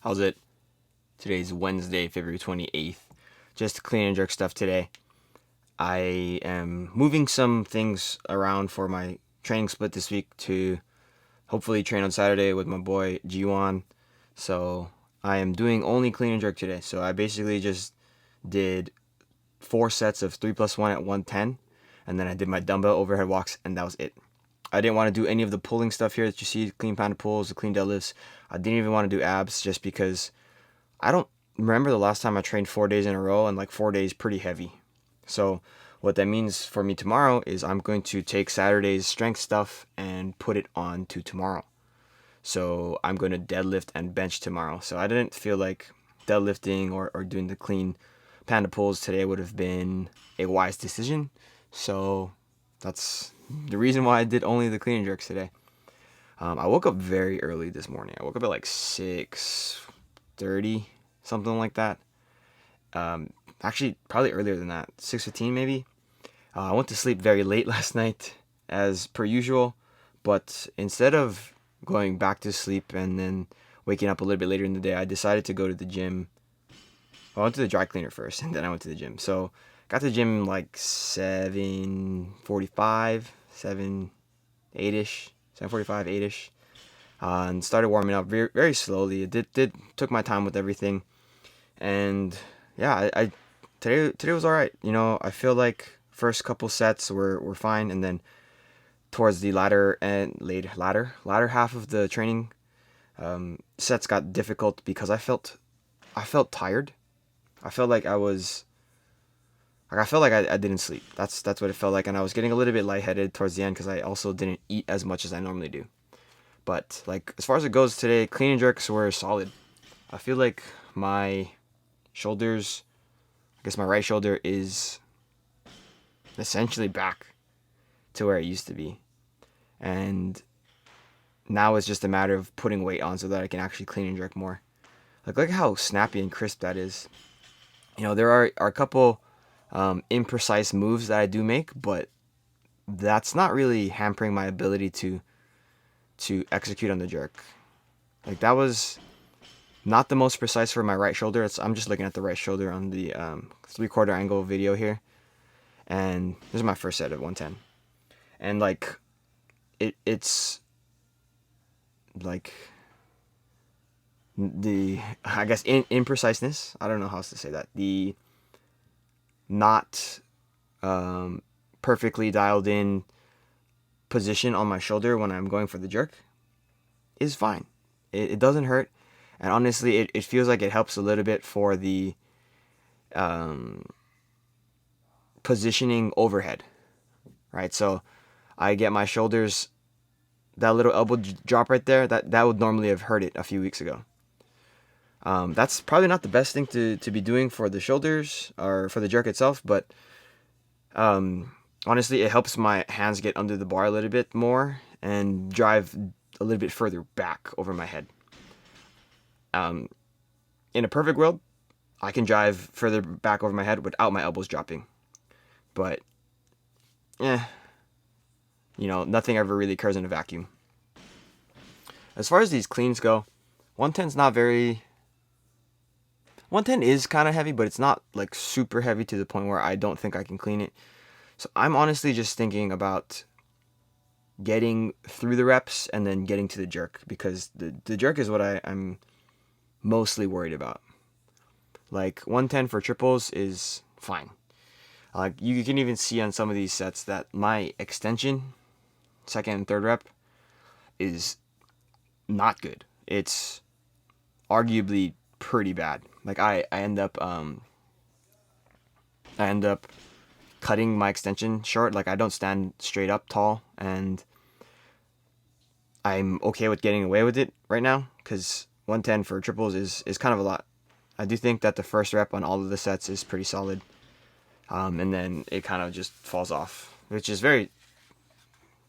How's it? Today's Wednesday, February 28th. Just clean and jerk stuff today. I am moving some things around for my training split this week to hopefully train on Saturday with my boy G1. So I am doing only clean and jerk today. So I basically just did 4 sets of 3 plus 1 at 110. And then I did my dumbbell overhead walks, and that was it. I didn't want to do any of the pulling stuff here that you see, clean pounded pulls, the clean deadlifts. I didn't even want to do abs just because I don't remember the last time I trained 4 days in a row, and like 4 days pretty heavy. So what that means for me tomorrow is I'm going to take Saturday's strength stuff and put it on to tomorrow. So I'm going to deadlift and bench tomorrow. So I didn't feel like deadlifting or doing the clean panda pulls today would have been a wise decision. So that's the reason why I did only the clean and jerks today. I woke up very early this morning. I woke up at like 6:30, something like that. Actually, probably earlier than that, 6:15 maybe. I went to sleep very late last night, as per usual. But instead of going back to sleep and then waking up a little bit later in the day, I decided to go to the gym. I went to the dry cleaner first, and then I went to the gym. So got to the gym like 7:45, 8ish, 7:45, 8ish, and started warming up very, very slowly. It did took my time with everything, and yeah, I today was all right. I feel like first couple sets were fine, and then towards the latter half of the training, sets got difficult because I felt tired. I felt like I didn't sleep. That's what it felt like, and I was getting a little bit lightheaded towards the end because I also didn't eat as much as I normally do. But like as far as it goes today, clean and jerks were solid. I feel like my shoulders, I guess my right shoulder is essentially back to where it used to be, and now it's just a matter of putting weight on so that I can actually clean and jerk more. Like look how snappy and crisp that is. There are a couple imprecise moves that I do make, but that's not really hampering my ability to execute on the jerk. Like that was not the most precise for my right shoulder. I'm just looking at the right shoulder on the 3/4 angle video here, and this is my first set of 110, and like it's like the, I guess, impreciseness. I don't know how else to say that. The not perfectly dialed in position on my shoulder when I'm going for the jerk is fine. It doesn't hurt, and honestly, it feels like it helps a little bit for the positioning overhead, right? So I get my shoulders, that little elbow drop right there, that would normally have hurt it a few weeks ago. That's probably not the best thing to be doing for the shoulders or for the jerk itself, but honestly, it helps my hands get under the bar a little bit more and drive a little bit further back over my head. In a perfect world, I can drive further back over my head without my elbows dropping. But, nothing ever really occurs in a vacuum. As far as these cleans go, 110's not very... 110 is kind of heavy, but it's not like super heavy to the point where I don't think I can clean it. So I'm honestly just thinking about getting through the reps and then getting to the jerk, because the jerk is what I'm mostly worried about. Like 110 for triples is fine. Like you can even see on some of these sets that my extension, second and third rep, is not good. It's arguably pretty bad. Like I end up cutting my extension short. Like I don't stand straight up tall, and I'm okay with getting away with it right now because 110 for triples is kind of a lot. I do think that the first rep on all of the sets is pretty solid, and then it kind of just falls off, which is very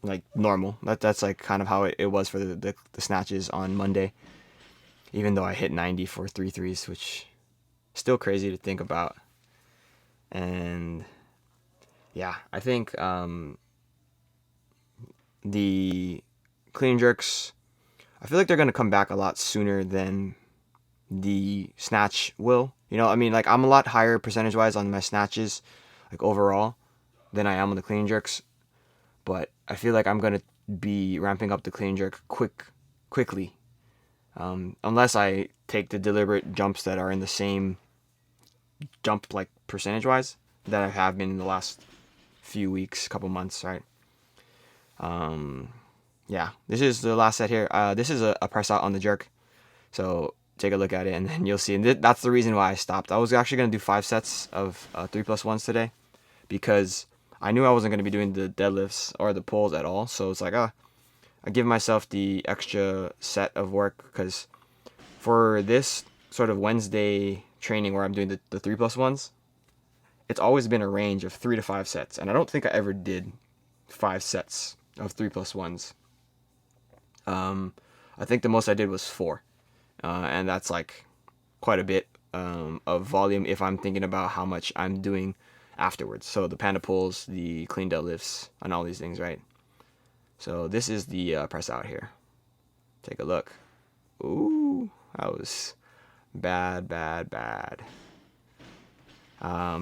like normal. That's like kind of how it was for the snatches on Monday, even though I hit 90 for 3 threes, which is still crazy to think about. And yeah, I think the clean jerks, I feel like they're going to come back a lot sooner than the snatch will. You know, I mean, like, I'm a lot higher percentage-wise on my snatches, like, overall, than I am on the clean and jerks. But I feel like I'm going to be ramping up the clean and jerk quickly. Unless I take the deliberate jumps that are in the same jump, like, percentage-wise, that I have been in the last few weeks, couple months, right? Yeah, this is the last set here. This is a press out on the jerk. So take a look at it, and then you'll see. And that's the reason why I stopped. I was actually going to do 5 sets of 3+1s today, because I knew I wasn't going to be doing the deadlifts or the pulls at all. So it's like, I give myself the extra set of work, because for this sort of Wednesday training where I'm doing the 3+1s, it's always been a range of 3 to 5 sets. And I don't think I ever did 5 sets of 3+1s. I think the most I did was 4. And that's like quite a bit of volume if I'm thinking about how much I'm doing afterwards. So the panda pulls, the clean deadlifts, and all these things, right? So this is the press out here. Take a look. Ooh, that was bad.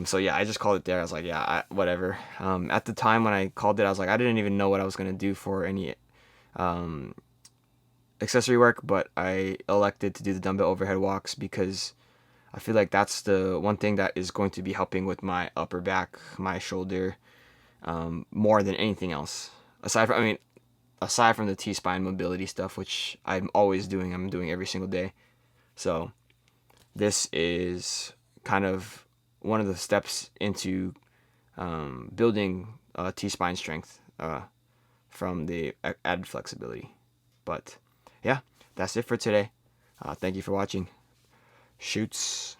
So yeah, I just called it there. I was like, yeah, whatever. At the time when I called it, I was like, I didn't even know what I was gonna do for any accessory work, but I elected to do the dumbbell overhead walks because I feel like that's the one thing that is going to be helping with my upper back, my shoulder, more than anything else. Aside from the T-spine mobility stuff, which I'm doing every single day. So this is kind of one of the steps into building T-spine strength from the added flexibility. But yeah, that's it for today. Thank you for watching. Shoots.